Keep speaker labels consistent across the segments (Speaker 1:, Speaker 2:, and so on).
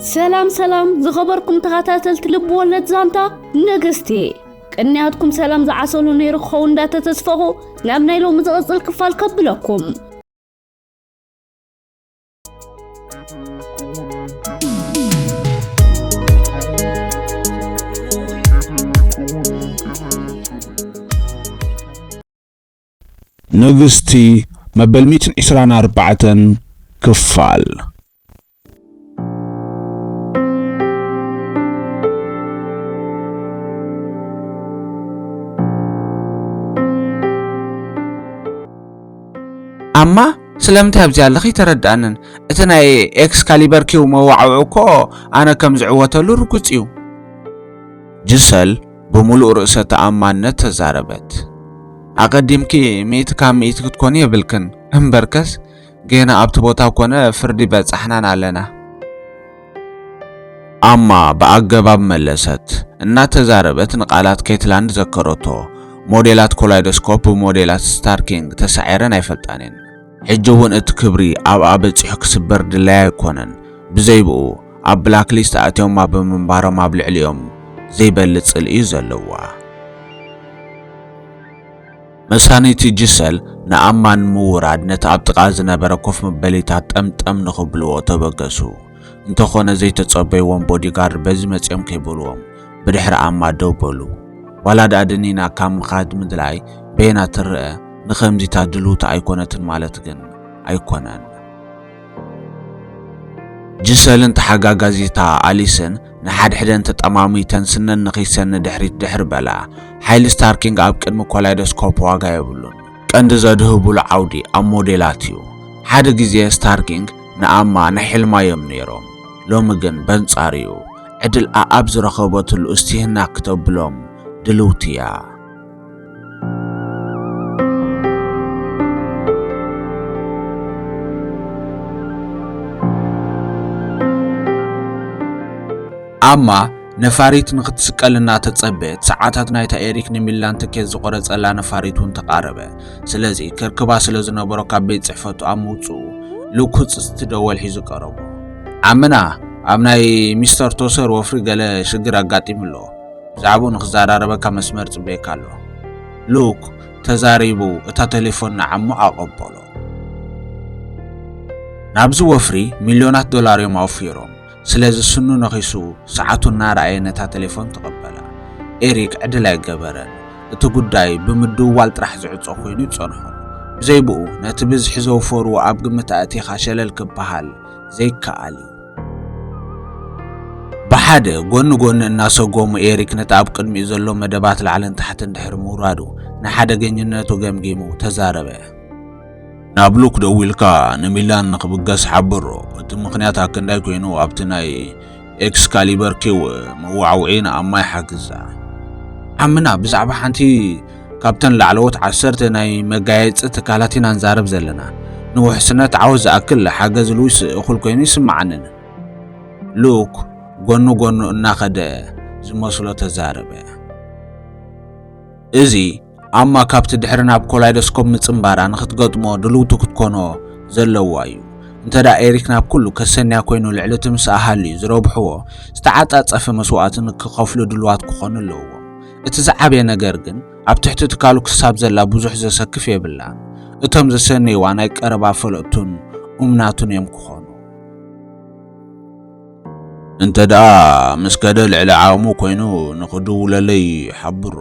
Speaker 1: سلام زخبركم تخاتاتلت لب ولد زانتا نغستي قنياتكم سلام زعسلو نيرو خون داتا تسفخو نابنايلو مزغزل كفال كبلكم
Speaker 2: نغستي مبل 124 كفال
Speaker 3: اما سلامتي ابزي الله تردانن اتناي اكسكاليبر كيو موعوعكو انا كم زعوتلو ركوصيو
Speaker 2: جسل بملؤ رؤسة تأمانت تزاربت اقدمكي ميت كام ميت كتكوني يبلكن امبركس جينا ابت بوتاو كونه فردي بصحنان علنا اما باغباب ملست እና ተዛረበት ንቃላት ኬትላንድ ዘከረቶ ሞዴላት ኮላይዶስኮፕ ሞዴላት ስታርኪንግ ተሳዒረን አይፈልጣኔን ሕጅውን እቲ ክብሪ ኣብ ኣበጽሕ ክስበር ድላይ ኣይኮነን ብዘይብኡ ኣብ ብላክ ሊስት ኣትዮም ብምንባሮም ኣብ ልዕሊኦም ዘይበልጽ ጽልኢ ዘለዋ መሳኒቲ ጅሰል ንኣማን ምውራድ ነቲ ኣብ ጥቓ ዝነበረ ኮፍ መበሊታት ጠምጠም ንኽብልዎ ተበገሱ እንተኾነ ዘይተጸበይዎም ቦዲጋርድ በዚ መጽኦም ከይብልዎም ብድሕሪ ኣማ ደው በሉ ዋላ ዳድኒና ካብ ምኻድ ምድላይ ቤና ትርአ ንኸምዚታ ድሉት ኣይኮነትን ማለት ግን ኣይኮነን ጅሰልን ተሓጋጋዚታ ኣሊስን ንሓድሕደን ተጠማሚተን ስነን ንኺሰን ድሕሪ በላ ሓይሊ ስታርኪንግ ኣብ ቅድሚ ኮላይዶስኮፕ ዋጋ የብሉን ቀንዲ ዘድህቡሉ ዓውዲ ኣብ ሞዴላት እዩ ሓደ ግዜ ስታርኪንግ ንኣማ ናይ ሕልማዮም ነይሮም ሎሚ ግን በንጻሪኡ ዕድል ኣብ ዝረኸበትሉ እስቲህና ክተብሎም ድልውትያ ኣማ ነፋሪት ንኽትስቀልና ተጸበየት ሰዓታት ናይታ ኤሪክ ንሚላን ትኬት ዝቆረጸላ ነፋሪቱን ተቃረበ ስለዚ ክርክባ ስለዝነበሮ ካብ ቤት ጽሕፈቱ ኣብ ምውጽኡ ልኩጽ ትደወል ሒዙ ቀረቡ ኣምና ኣብ ናይ ሚስተር ቶሰር ወፍሪ ገለ ሽግር ኣጋጢምሎ ብዛዕባ ንኽዛራረበካ መስመር ጽበየካ ኣሎ ሉክ ተዛሪቡ እታ ቴሌፎን ንዓሙ ኣቐበሎ ናብዚ ወፍሪ ሚልዮናት ዶላር እዮም ኣውፊሮም ስለዚ ስኑ ነኺሱ ሰዓቱና ራእየነታ ቴሌፎን ተቐበላ ኤሪክ ዕድል ኣይገበረን እቲ ጉዳይ ብምድዋል ጥራሕ ዝዕጾ ኮይኑ ይጸንሖ ብዘይብኡ ነቲ ብዝሒ ዘውፈሩ ኣብ ግምት ኣእቲኻ ሸለል ክበሃል ዘይከኣል በሓደ ጎን እናሰጎሙ ኤሪክ ነቲ ኣብ ቅድሚኡ ዘሎ መደባት ላዕልን ታሕትን ድሕሪ ምውራዱ ንሓደገኝነቱ ገምጊሙ ተዛረበ ናብ ሉክ ደዊልካ ንሚላን ንኽብገስ ሓብሮ እቲ ምኽንያት ኣክንዳይ ኮይኑ ኣብቲ ናይ ኤክስካሊበር ኪው መዋዕውዒና ኣማይ ሓግዛ ኣምና ብዛዕባ ሓንቲ ካብተን ላዕለዎት 10 ናይ መጋየፂ ትካላት ኢና ንዛረብ ዘለና ንውሕስነት ዓወት ዝኣክል ሓገዝ ሉዊስ እኹል ኮይኑ ይስማዓንን ሉክ ጎኑ እናኸደ ዝመስሎ ተዛረበ እዚ ኣማ ካብቲ ድሕሪ ናብ ኮላይዶስኮፕ ምጽምባራ ንኽትገጥሞ ድልውቱ ክትኮኖ ዘለዋ እዩ እንተዳ ኤሪክ ናብ ኩሉ ከሰንያ ኮይኑ ልዕሊ እቲ ምስ ኣሃልዩ ዝረብሕዎ ዝተዓጻጸፈ መስዋዕትን ክኸፍሉ ድልዋት ክኾኑ ኣለዎ እቲ ዝዓበየ ነገር ግን ኣብ ትሕቲ ትካሉ ክሳብ ዘላ ብዙሕ ዘሰክፍ የብላ እቶም ዘሰነይዋ ናይ ቀረባ ፈለጡን እምናቱን እዮም ክኾኑ እንተዳ ምስ ገደ ልዕሊ ዓቕሙ ኮይኑ ንኽድውለለይ ሓብሮ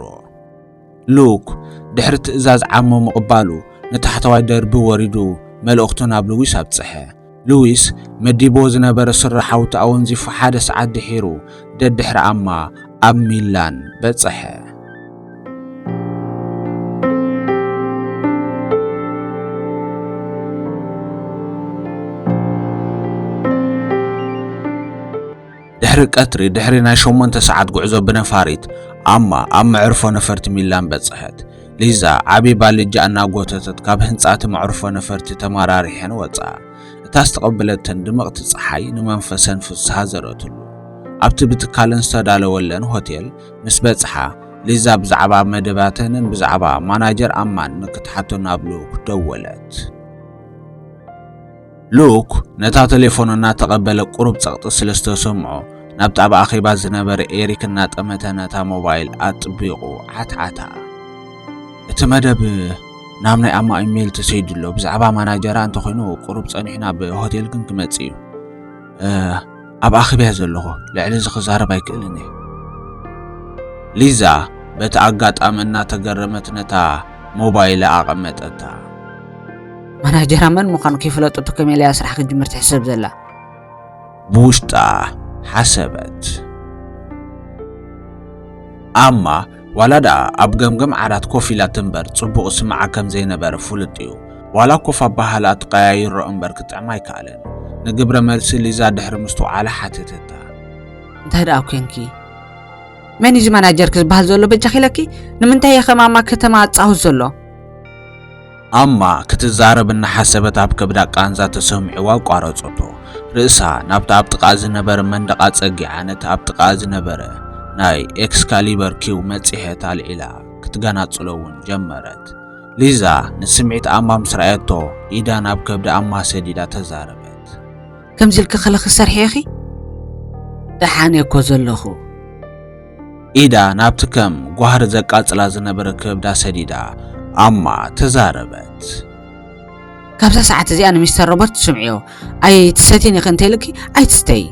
Speaker 2: ሉክ ድሕሪ ትእዛዝ ዓሞ ምቕባሉ ንታሕተዋይ ደርቢ ወሪዱ መልእኽቱ ናብ ሉዊስ ኣብጽሐ ሉዊስ መዲቦ ዝነበረ ስራሓውቲ ኣወንዚፉ ሓደ ሰዓት ድሒሩ ደድሕሪ ኣማ ኣብ ሚላን በጽሐ ድሕሪ ቀትሪ ድሕሪ ናይ 8 ሰዓት ጉዕዞ ብነፋሪት ኣማ ኣብ መዕርፎ ነፈርቲ ሚላን በጽሐት ሊዛ ዓቢ ባልጃ እናጎተተት ካብ ህንጻት መዕርፎ ነፈርቲ ተማራሪሐን ወጻ እታ ዝተቐበለተን ድምቕቲ ፀሓይ ንመንፈሰን ፍስሓ ዘረትሉ ኣብቲ ብትካለን ዝተዳለወለን ሆቴል ምስ በጽሓ ሊዛ ብዛዕባ መደባተንን ብዛዕባ ማናጀር ኣማን ንክትሓቶ ናብ ሉክ ደወለት ሉክ ነታ ቴሌፎን እናተቐበለ ቁሩብ ጸቕጢ ስለ ዝተሰምዖ ናብቲ ኣብ ኣኼባ ዝነበረ ኤሪክ እናጠመተ ነታ ሞባይል ኣጥቢቑ ዓትዓታ። እቲ መደብ ናብ ናይ ኣማ ኢሜይል ተሰይድሎ ብዛዕባ ማናጀራ እንተኾይኑ ቁሩብ ጸኒሕና ብሆቴል ግን ክመጽእ እዩ። ኣብ ኣኼባ ዘለኹ ልዕሊ እዚ ክዛረብ ኣይክእልን እየ። ሊዛ በቲ ኣጋጣሚ እናተገረመት ነታ ሞባይል ኣቐመጠታ።
Speaker 4: ማናጀራ መን ምዃኑ ከይፍለጡ ከመይ ኢላ ስራሕ ክጅምር ትሕሰብ ዘላ
Speaker 2: ብውሽጣ ሓሰበት። ኣማ ዋላዳ ኣብ ገምገም ዓራት ኮፍ ኢላ ትንበር ጽቡቕ ስምዓ ከም ዘይነበረ ፍሉጥ እዩ። ዋላ ኮፍ ኣባሃላ ትቀያይሮ እምበር ክትጥዕማ ኣይከኣለን። ንግብረ መልሲ ሊዛ ድሕሪ ምስትውዓላ ሓተተታ።
Speaker 4: እንታይ ደኣ ኮንኪ? መን እዩ ማናጀር ክዝበሃል ዘሎ በጃኺለኪ? ንምንታይ እየ ከማማ ከተማ ኣጻውት ዘሎ?
Speaker 2: ኣማ ክትዛረብ እናሓሰበት ኣብ ከብዳ ቃንዛ ተሰሚዕዋ ቋረፀቶ። ርእሳ ናብቲ ኣብ ጥቓ ዝነበረ መንደቓ ጸጊዓ ነቲ ኣብ ጥቓ ዝነበረ ናይ ኤክስካሊበር ኪው መጺሔት ኣልዒላ ክትገናጽሎ እውን ጀመረት። ሊዛ ንስምዒት ኣማ ምስ ረኣየቶ ኢዳ ናብ ከብዳ ኣማ ሰዲዳ ተዛረበት።
Speaker 4: ከምዚ ኢልካ ኸለ ክሰርሒ ኢኺ? ደሓነ እኮ ዘለኹ።
Speaker 2: ኢዳ ናብቲ ከም ጓህሪ ዘቃጽላ ዝነበረ ከብዳ ሰዲዳ ኣማ ተዛረበት።
Speaker 4: ካብዛ ሰዓት እዚኣ ንሚስተር ሮበርት ስምዒዮ ኣይትሰቲን ኢኺ እንተይልኪ ኣይትስተይ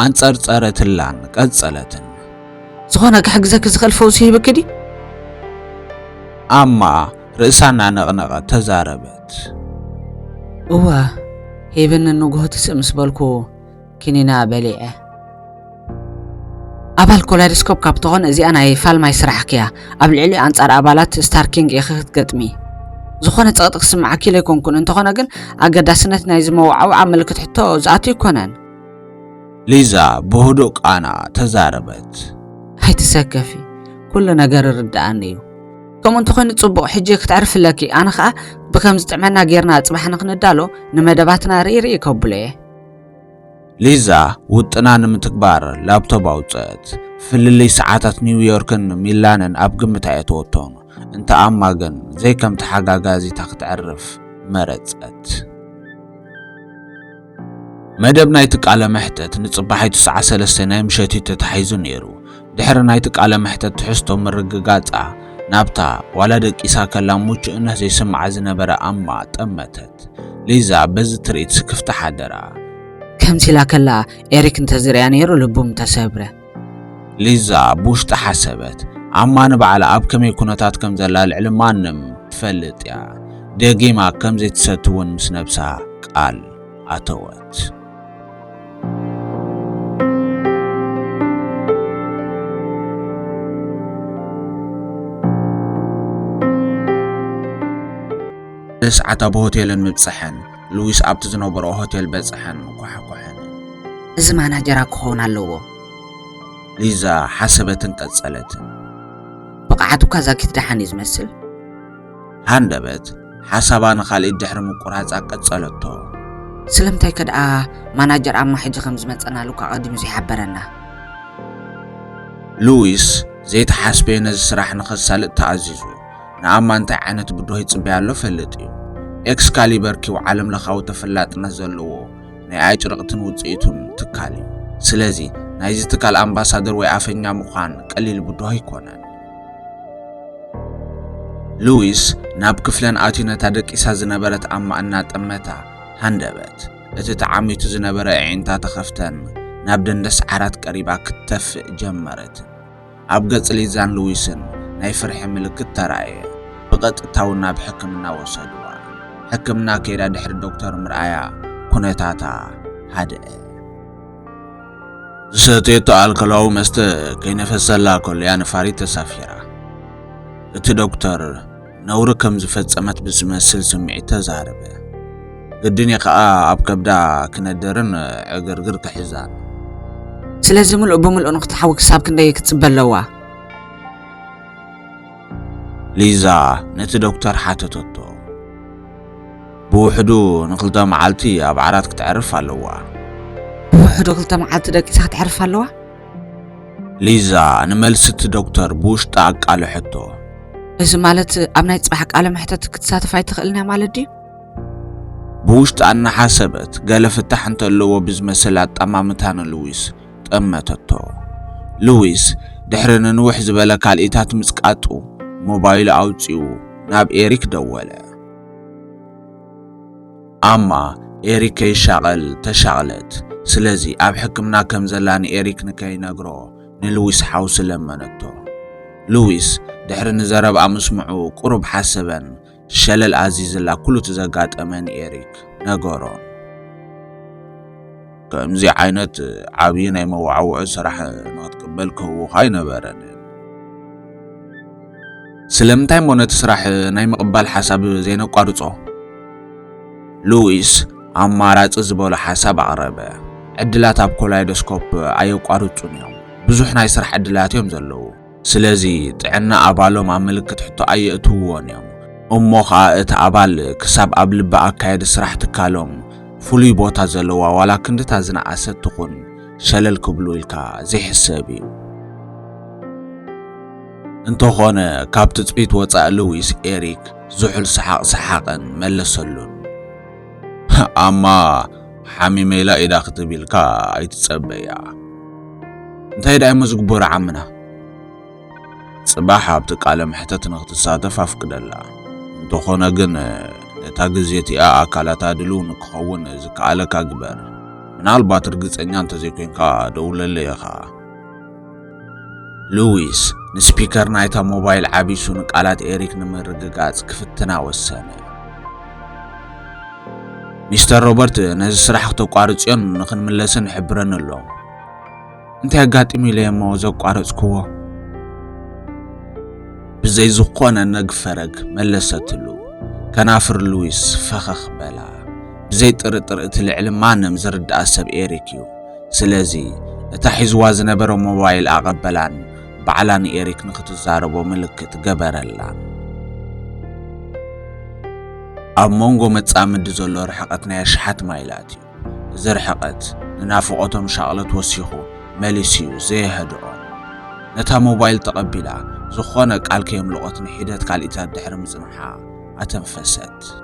Speaker 2: ኣንጸርጸረትላን ቀጸለትን።
Speaker 4: ዝኾነ ክሕግዘኪ ዝኽእል ፈውሲ ይህብኪ ዲ?
Speaker 2: ኣማ ርእሳ እናነቕነቐት ተዛረበት።
Speaker 4: እወ ሂብኒ ንጉሆ ትስእ ምስ በልኩ ኪኒና በሊዐ ኣባል ኮላይዶስኮፕ ካብ ትኾን እዚኣ ናይ ፋልማይ ስራሕክ እያ። ኣብ ልዕሊ ኣንጻር ኣባላት ስታርኪንግ ኢኺ ክትገጥሚ ዝኾነ ጸቕጢ ክስምዓኪ ለይኮንኩን እንተኾነ ግን ኣገዳስነት ናይ ዝመዋዕዋዕ ምልክት ሕቶ ዝኣቱ ይኮነን።
Speaker 2: ሊዛ ብህዱእ ቃና ተዛረበት።
Speaker 4: ኣይትሰከፊ ኩሉ ነገር ርዳኣኒ እዩ። ከምኡ እንተኾይኑ ጽቡቕ ሕጂ ክትዕርፍለኪ ኣነ ከዓ ብከምዚ ጥዕመና ጌርና ጽባሕ ንኽንዳሎ ንመደባትና ርኢ ከብሎ እየ።
Speaker 2: ሊዛ ውጥና ንምትግባር ላፕቶፕ ኣውፅአት። ፍልልይ ሰዓታት ኒውዮርክን ሚላንን ኣብ ግምት ኣየተወቶን እንተ ኣማ ግን ዘይከምቲ ሓጋጋዚታ ክትዕርፍ መረጸት። መደብ ናይቲ ቃለ መሕተት ንጽባሒቱ ሰዓት 3 ናይ ምሸት ተታሒዙ ነይሩ። ድሕሪ ናይቲ ቃለ መሕተት ትሕዝቶ ምርግጋጻ ናብታ ዋላ ደቂሳ ከላ ሙችእነት ዘይስምዓ ዝነበረ ኣማ ጠመተት። ሊዛ በዚ ትርኢት ስክፍታ ሓደራ።
Speaker 4: ከምዚ ኢላ ከላ ኤሪክ እንተዝርያ ነይሩ ልቡም ተሰብረ።
Speaker 2: ሊዛ ብውሽጢ ሓሰበት። ኣማ ንባዕላ ኣብ ከመይ ኩነታት ከም ዘላ ልዕሊ ማንም ትፈልጥ እያ። ደጊማ ከም ዘይትሰቲ እውን ምስ ነብሳ ቃል ኣተወት። ሰዓት ኣብ ሆቴልን ምብፅሕን ሉዊስ ኣብቲ ዝነበሮ ሆቴል በፅሕን ኳሕኳሕን
Speaker 4: እዚ ማናጀራ ክኸውን ኣለዎ።
Speaker 2: ሊዛ ሓሰበትን ቀጸለትን።
Speaker 4: ብቕዓቱ ካዛኪት ደሓን እዩ ዝመስል
Speaker 2: ሃንደበት ሓሳባ ንኻልእ ድሕሪ ምቁራፃ ቀጸለቶ።
Speaker 4: ስለምንታይ ከደኣ ማናጀር ኣማ ሕጂ ከም ዝመፀናሉ ቀዲሙ ዘይሓበረና?
Speaker 2: ሉዊስ ዘይተሓስበ ነዚ ስራሕ ንኸሳልጥ ተኣዚዙ ንኣማ እንታይ ዓይነት ብድሆ ይጽበያ ኣሎ ፈልጥ እዩ። ኤክስካሊበር ኪው ዓለም ለኻዊ ተፈላጥነት ዘለዎ ናይ ኣጭርቕትን ውፅኢቱን ትካል እዩ። ስለዚ ናይዚ ትካል ኣምባሳደር ወይ ኣፈኛ ምዃን ቀሊል ብድሆ ኣይኮነን። ሉዊስ ናብ ክፍለን ኣትዩ ነታ ደቂሳ ዝነበረት ኣማ እናጠመታ ሃንደበት እቲ ተዓሚቱ ዝነበረ ዒንታ ተኸፍተን ናብ ደንደስ ዓራት ቀሪባ ክትተፍእ ጀመረት። ኣብ ገጽ ሊዛን ሉዊስን ናይ ፍርሒ ምልክት ተራእየ። ብቐጥታው ናብ ሕክምና ወሰድዋ። ሕክምና ከይዳ ድሕሪ ዶክተር ምርኣያ ኩነታታ ሃድአ። ዝሰተየቶ ኣልኮላዊ መስተ ከይነፈሰላ ኮልያ ንፋሪት ተሳፊራ። እቲ ዶክተር ነውሪ ከም ዝፈጸመት ብዝመስል ስምዒት ተዛረበ። ግድን ከዓ ኣብ ከብዳ ክነደርን ዕግርግር ክሕዛን።
Speaker 4: ስለዚ ምልኡ ብምልኡ ንክትሓዊ ክሳብ ክንደይ ክትጽበ ኣለዋ?
Speaker 2: ሊዛ ነቲ ዶክተር ሓተተቶ። ብውሕዱ ንክልተ መዓልቲ ኣብ ዓራት ክትዕርፍ ኣለዋ።
Speaker 4: ብውሕዱ 2 መዓልቲ ደቂሳ ክትዕርፍ ኣለዋ?
Speaker 2: ሊዛ ንመልሲ እቲ ዶክተር ብውሽጣ ኣቃልሕቶ።
Speaker 4: እዚ ማለት ኣብ ናይ ጽባሕ ቃለ መሕተት ክትሳተፍ ኣይትኽእልና ማለት ድዩ?
Speaker 2: بوشت أن حسبت قال فتح انت اللو بزمسلات أمامتان لويس تأمتتو لويس دحرن نوح زبالة كالإيتات مسكاتو موبايل أوتيو ناب إيريك دولة أما إيريك يشغل تشغلت سلازي أب حكمنا كم زلان إيريك نكاي نقرو نلويس حاوس لمنتو لويس دحرن زرب أمسمعو قرب حسبا شلل عزيز الله كله تزاقات أمان إيريك نقرون كمزي عينت عابينا يموعو صراحة نتقبلك هو هاي نبرن سلمتاي مونت صراحة ناي مقبل حساب زينو قارصو لويس أمارات زبالة حساب عربة عدلات أب كولايدوسكوب أيو قارصون يوم بزوح ناي صراحة عدلات يوم زلو سلازي تعنا أبالهم عملك حتى أي اتوون يوم أمو خاءت أبال كساب قبل بقى كايد صراحة تكالهم فولي بوتا زلوا ولكن تازنا أسد تكون شلل كبلو إلكا زي حسابي انتو خونه كابت تبيت وطاق لويس إيريك زحل سحاقا ملسلون أما حامي ميلا إذا خطب إلكا أيتسبيا انتهي داي مزقبور عمنا صباحا بتقال محتتنا اختصادف أفقد الله انتو خونه قن تاغزيتي أكالاتا دلون كخون زكالك أكبر من البات رقص أنيان تزيكوينكا دولة ليخا لويس نسبيكر نايتا موبايل عابيسو نقالات إيريك نمرقاقات كفتنا والسنة مستر روبرت ناز سرحكتو قارصيون نخن ملسن حبرن اللهم انت هقات إميلي موزو قارص كوا بزي زقونا نقفرق ملستلو كنافر لويس فخخ بلا بزي طرطرت العلم ما نمزرد أسب إيريكيو سلازي تحيز وازن برو موبايل أقبلان بعلان إيريك نخت الزاربو ملكت قبرلان أمونغو متسامد زولو رحقتنا يشحت مايلاتيو زرحقت ننافقوتهم شغلت وسيخو ماليسيو زي هدعون نتا موبايل تقبلا زخونك قالك يملقوت نحيدت كالإتاد دحر مزنحا أتنفست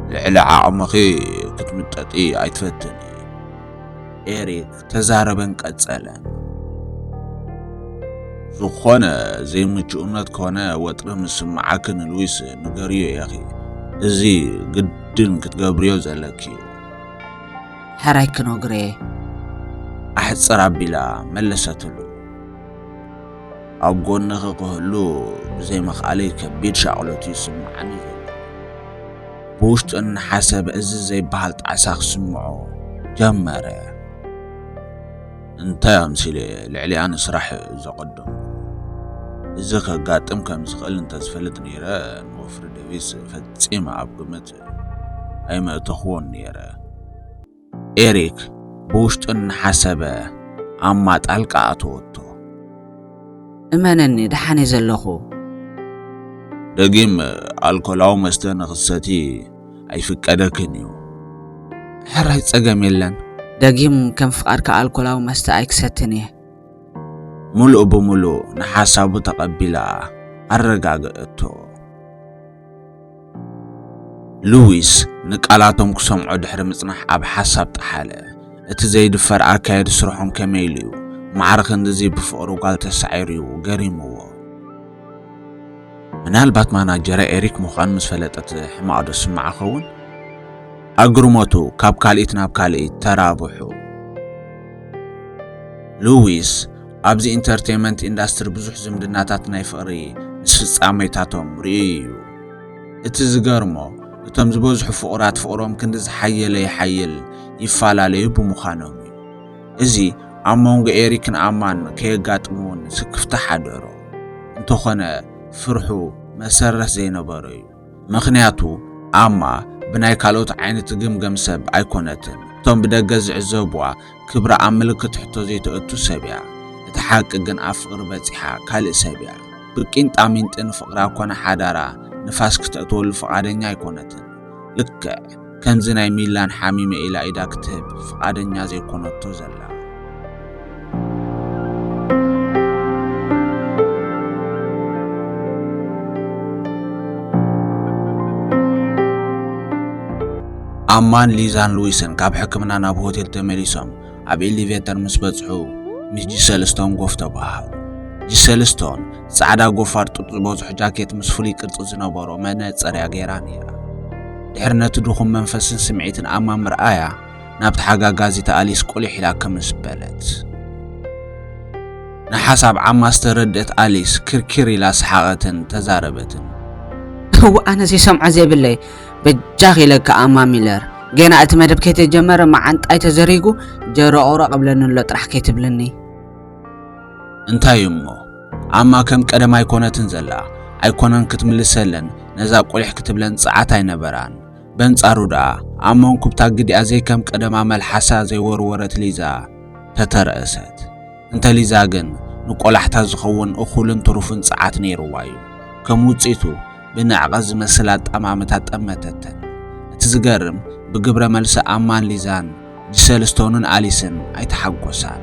Speaker 2: العلا عمخي كتمتتي أيتفتني إيريك تزاربن قتسلن زخونة زي مجونات كونه وطرم سمعاكن لويس نقريو يا أخي زي قدن كتقابريو زلكيو
Speaker 4: حرايك نقري
Speaker 2: أحد سرابيلا ملستلو أبقون نخقهلو زي مخالي كبير شعولتي سمعني بوشت أن حسب أزي زي بحالت عساق سمعو جمرة انت يا مسيلي العلي أنا صراح زقدم إذا قاتم كم زغل انت زفلت نيرا نوفر دفيس فتسيما عبقمت أيما تخوون نيرا إيريك بوشت أن حسب أما تعلق عطوتو
Speaker 4: إمانني دحاني زلخو
Speaker 2: دقيم الكولاو مستان غصتي أي فكادكنيو حراي تساقم يلن
Speaker 4: دقيم كم فقارك الكولاو مستا أيكستني
Speaker 2: ملو بملو نحاسابو تقبلا الرقاقتو لويس نقالاتهم كسمعو دحر مصنح أب حساب تحالة اتزايد فرقا كايد سرحهم كميليو معرخن دزي بفقرو قال تسعيريو قريمو منال بات ماناجر إيريك مخان مسفلتت حماقدو سمع خون أقرموتو كاب كاليت ناب كاليت ترابحو لويس أبزي انترتينمنت اندستر بزوح زمدناتات نايفقري نسفز عميتاتهم ريو اتزقرمو اتم زبوزح فقرات فقروم كندز حيل يحيل يفالا ليو بمخانهم ازي أمونغ إيريكن أمان كيقاتمون سكفت حدرو انتو خنا فرحو مسرح زينا باريو مخنياتو أما بناي كالوت عينة قمقم سب أيكونتن توم بدقز عزوبوا كبرا عملك تحتو زيتو اتو سبيع تحاق جن أفقر بزيحا كالي سبيع بكين تامين تنفقرا كونا حدارا نفاسك تأتول فقادن يكونتن لك كنزنا ميلان حميمة إلى إذا كتب فقادن يازي كونتو زلا ኣማን ሊዛን ሉዊስን ካብ ሕክምና ናብ ሆቴል ተመሊሶም ኣብ ኤሌቬተር ምስ በጽሑ ምስ ጂሰልስቶን ጎፍ ተባሃሉ። ጂሰልስቶን ጻዕዳ ጎፋር ጡጥ ዝበዝሖ ጃኬት ምስ ፍሉይ ቅርጺ ዝነበሮ መነጽርያ ገይራ ነይራ። ድሕሪ ነቲ ድኹም መንፈስን ስምዒትን ኣማን ምርኣያ ናብቲ ሓጋጋዚት ኣሊስ ቁልሕ ኢላ ከምዝበለት ንሓሳብ ዓማ ዝተረድአት ኣሊስ ክርክር ኢላ ሰሓቐትን ተዛረበትን።
Speaker 4: ኣነ ዘይሰምዖ ዘይብለይ በጃኽ ኢለካ ኣማ ሚለር ገና እቲ መደብ ከይተጀመረ መዓንጣይ ተዘሪጉ ጀረቆሮ ቅብለንሎ ጥራሕ ከይትብልኒ
Speaker 2: እንታይ እሞ ኣማ ከም ቀደም ኣይኮነትን ዘላ ኣይኮነን ክትምልሰለን ነዛ ቁልሕ ክትብለን ጸዓት ኣይነበራን። በንጻሩ ደኣ ኣማን ኩብታ ግዲኣ ዘይ ከም ቀደማ መልሓሳ ዘይወርወረት ሊዛ ተተረእሰት። እንተ ሊዛ ግን ንቆላሕታ ዝኸውን እኹልን ትሩፍን ጸዓት ነይርዋ እዩ። ከም ውጽኢቱ ብንዕቐት ዝመስል ኣጠማምታ ጠመተተን። እቲ ዝገርም ብግብረ መልሲ ኣማን ሊዛን ጂሰልስቶንን ኣሊስን ኣይተሓጐሳን።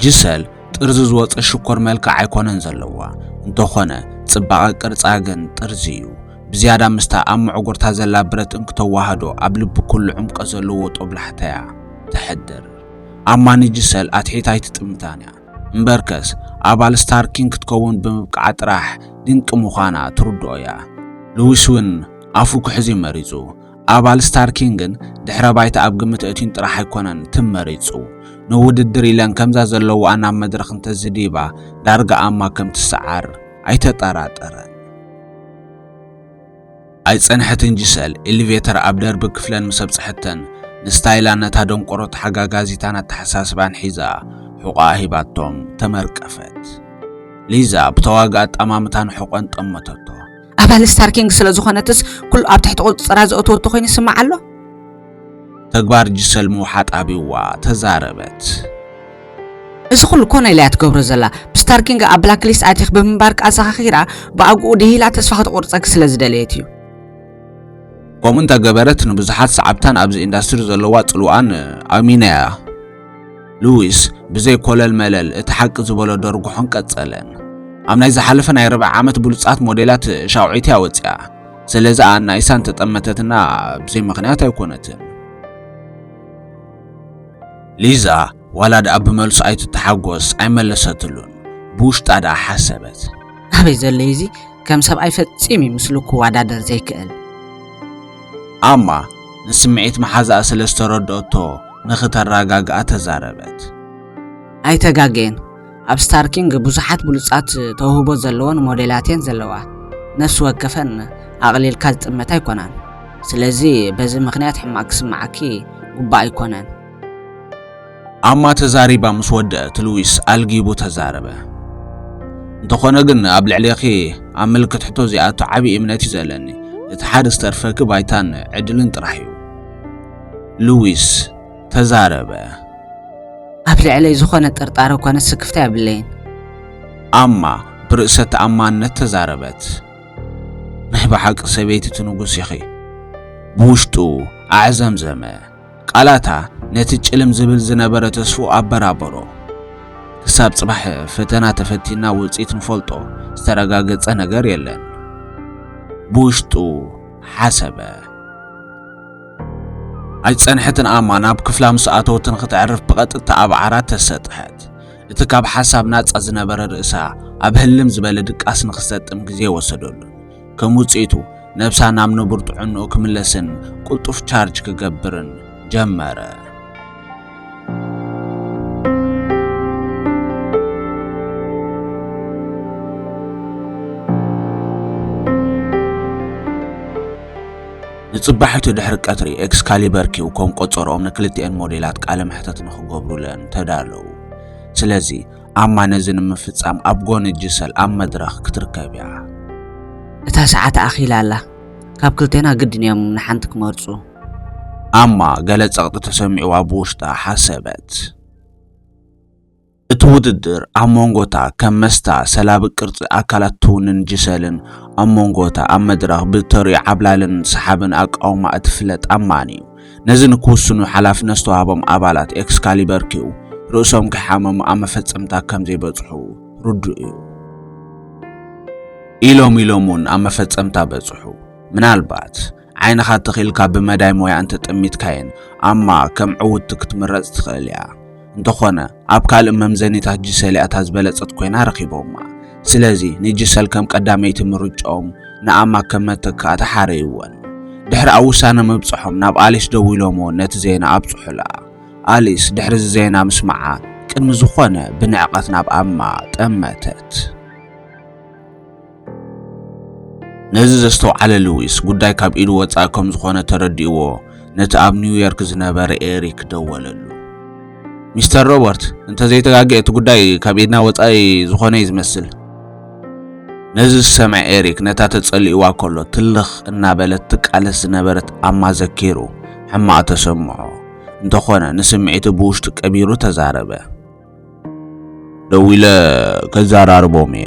Speaker 2: ጂሰል ጥርዚ ዝወፀ ሽኮር መልክዕ ኣይኮነን ዘለዋ እንተኾነ ጽባቐ ቅርጻ ግን ጥርዚ እዩ። ብዝያዳ ምስታ ኣብ ምዕጉርታ ዘላ ብረት እንክተዋህዶ ኣብ ልቢ ኩሉ ዕምቀ ዘለዎ ጦብላሕተያ ተሕድር። ኣማኒ ጂሰል ኣትሒታ ኣይትጥምታን እያ እምበርከስ ኣባል ስታርኪንግ ክትከውን ብምብቃዓ ጥራሕ ድንቂ ምዃና ትርድኦ እያ። ሉዊስ እውን ኣፉ ክሕዚ መሪጹ። ኣባል ስታርኪንግን ድሕረ ባይታ ኣብ ግምት እቲን ጥራሕ ኣይኮነን ትመሪጹ ንውድድር ኢለን ከምዛ ዘለዎ ናብ መድረኽ እንተዝዲባ ዳርጋ ኣማ ከም ትሰዓር ኣይተጠራጠረን። ኣይጸንሐትን ጂሰል ኤሌቬተር ኣብ ደርቢ ክፍለን ምስ ኣብጽሕተን ንስታይላ ነታ ደንቆሮት ሓጋጋዚታን ኣተሓሳስባን ሒዛ ሕቋ ሂባቶም ተመርቀፈት። ሊዛ ብተዋጋ ኣጠማምታን ሕቆን ጠመተቶ።
Speaker 4: ኣባል ስታርኪንግ ስለ ዝኾነትስ ኩሉ ኣብ ትሕቲ ቁፅራ ዘእትወቶ ኮይኑ ይስማዕ ኣሎ።
Speaker 2: ተግባር ጂሰል ምውሓጥ ኣቢዋ ተዛረበት።
Speaker 4: እዚ ኩሉ ኮነ ኢላ ትገብሮ ዘላ ብስታርኪንግ ኣብ ብላክሊስት ኣቲኽ ብምንባር ቃልሳኻ ኺራ ብኣግኡ ድሂላ ተስፋ ክትቆርፀክ ስለ ዝደለየት እዩ።
Speaker 2: ከምኡ እንተገበረት ንብዙሓት ሰዓብታን ኣብዚ ኢንዳስትሪ ዘለዋ ጽልዋን ኣሚናያ። ሉዊስ ብዘይ ኮለል መለል እቲ ሓቂ ዝበሎ ደርጉሖን ቀጸለን። ኣብ ናይ ዝሓለፈ ናይ 40 ዓመት ብሉጻት ሞዴላት ሻውዒት ያወፅያ። ስለዚ ኣናይሳን ተጠመተትና ብዘይ ምኽንያት ኣይኮነትን። ሊዛ ዋላ ደኣ ብመልሱ ኣይትተሓጐስ ኣይመለሰትሉን። ብውሽጣ ደኣ ሓሰበት
Speaker 4: ኣበይ ዘለይ እዚ ከም ሰብኣይ ፈጺም ይምስሉ ክዋዳደር ዘይክእል።
Speaker 2: ኣማ ንስምዒት መሓዛኣ ስለ ዝተረድአቶ ንኽተረጋግኣ ተዛረበት።
Speaker 4: ኣይተጋገየን ኣብ ስታርኪንግ ብዙሓት ብሉጻት ተውህቦ ዘለዎን ሞዴላትን ዘለዋ ነፍሲ ወከፈን ኣቕሊልካ ዝጥመት ኣይኮናን። ስለዚ በዚ ምኽንያት ሕማቅ ክስማዓኪ ጉባእ ኣይኮነን።
Speaker 2: ኣማ ተዛሪባ ምስ ወድአት ሉዊስ ኣልጊቡ ተዛረበ። እንተኾነ ግን ኣብ ልዕሊኺ ኣብ ምልክት ሕቶ እዚኣቶ ዓብዪ እምነት እዩ ዘለኒ። እቲ ሓደ ዝተርፈኪ ባይታን ዕድልን ጥራሕ እዩ። ሉዊስ ተዛረበ።
Speaker 4: ኣብ ልዕለይ ዝኾነ ጥርጣረ ኮነ ስክፍታ የብለይን።
Speaker 2: ኣማ ብርእሰ ተኣማንነት ተዛረበት። ናይ ብሓቂ ሰበይቲ ትንጉስ ኢኺ። ብውሽጡ ኣዕዘምዘመ። ቃላታ ነቲ ጭልም ዝብል ዝነበረ ተስፉ ኣበራበሮ። ክሳብ ጽባሕ ፈተና ተፈቲና ውፅኢት ንፈልጦ ዝተረጋገጸ ነገር የለን። ብውሽጡ ሓሰበ። ኣይጸንሐትን ኣማ ናብ ክፍላ ምስ ኣተወትን ክትዕርፍ ብቐጥታ ኣብ ዓራት ተሰጥሐት። እቲ ካብ ሓሳብ ናጻ ዝነበረ ርእሳ ኣብ ህልም ዝበለ ድቃስ ንኽሰጥም ግዜ ወሰደሉ። ከም ውፅኢቱ ነብሳ ናብ ንቡር ጥዕንኡ ክምለስን ቁልጡፍ ቻርጅ ክገብርን ጀመረ። ንጽባሕቱ ድሕሪ ቀትሪ ኤክስካሊበር ኪው ከም ቆጸሮኦም ንክልቲአን ሞዴላት ቃለ መሕተት ንኽገብሩለን ተዳለዉ። ስለዚ ኣማ ነዚ ንምፍጻም ኣብ ጎኒ ጂሰል ኣብ መድረኽ ክትርከብ እያ።
Speaker 4: እታ ሰዓት ኣኺላ ኣላ። ካብ ክልቴና ግድን እዮም ንሓንቲ ክመርጹ።
Speaker 2: ኣማ ገለ ጸቕጢ ተሰሚዕዋ ብውሽጣ ሓሰበት። እቲ ውድድር ኣብ መንጎታ ከም መስታ ሰላቢ ቅርጺ ኣካላት ትውንን ጂሰልን ኣብ መንጎታ ኣብ መድረኽ ብተሪኡ ዓብላልን ሰሓብን ኣቃውማ እትፍለጥ ኣማን እዩ። ነዚ ንክውስኑ ሓላፍነት ዝተዋህቦም ኣባላት ኤክስካሊበር ኪው ርእሶም ክሓመሙ ኣብ መፈጸምታ ከም ዘይበጽሑ ርዱእ እዩ። ኢሎም እውን ኣብ መፈጸምታ በጽሑ። ምናልባት عينኻ تخيلካ بمداي مويا أنت تأميتكاين أما كم عودتك تمرز تخيليا انتخونا أب كالم ممزانيتات جساليات هزبلت كوينا رقيبهما سلازي نجسال كم قداميت مرجعهم نأما كمتك أتحاريوان دحر أوسانا مبصحهم ناب آليس دويلومو نت زينا أبصحلا آليس دحر زينا مسمعا كن زخونا بنعقت ناب أما تأمتت نززستو على لويس قداي كاب إيدو وطاكم زخونا ترديوو نت أب نيويورك زنبر إيريك دوللو مستر روبرت انت زي تغاقيت قداي كاب إيدنا وطاي زخونا يزمسل نزز سمع إيريك نتا تتصلي واكولو تلخ النابلت تقالس نبرت أما زكيرو حما تسمعو انتخونا نسمعيت بوشت كبيرو تزاربه دويلة كزاراربومي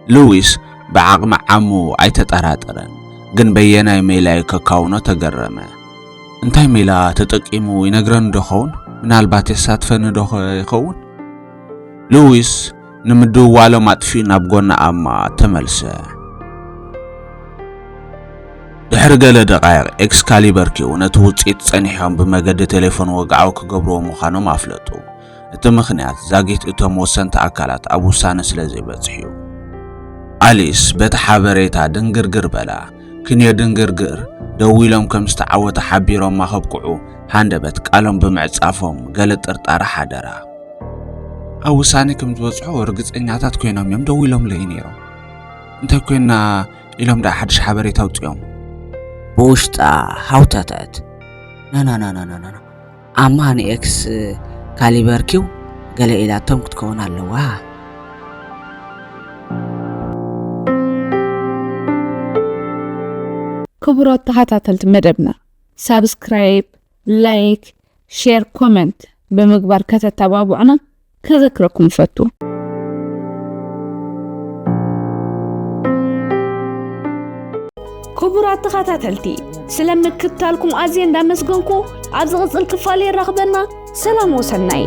Speaker 2: لويس بعقم عمو عيت تراترن جن بينا ميلاي كاكاونو تقرمه انتاي ميلا تتقيمو ينقرن دخون من الباتي ساتفن دخ يخون لويس نمدو والو ماتفين أبقونا أما تملسه دحر قال دقائق إكسكاليبر كيو نتوصيت صنيحهم بمجد تليفون وقعو كقبرو مخانو مافلطو اتمخنيات زاقيت اتم وسنت أكالات أبو سانس لزي بتحيو أليس بتحابريتا دنقرقر بلا كنيا دنقرقر دويلهم كمستعوة حبيرهم ما خبقعو هاندبت قالهم بمعصافهم قالت ارتار حادرا أوساني كم توصحو ورقص إنياتات كوينهم يوم دويلهم لينيرو انتا كوينا إلهم دا حدش حابريتا وطيوم
Speaker 4: بوشتا هاوتاتات نا أماني إكس كاليبر كيو قال إلا توم كتكون اللوا
Speaker 5: كبرات تحتاتلت مدبنا سابسكرايب لايك شير كومنت بمقبار كتتابعونا كذكركم فتو
Speaker 1: كبرات تخاتاتلتي سلام نكتالكم أزين دامسقنكو عبزغز الكفالي الرغبنا سلام وسناي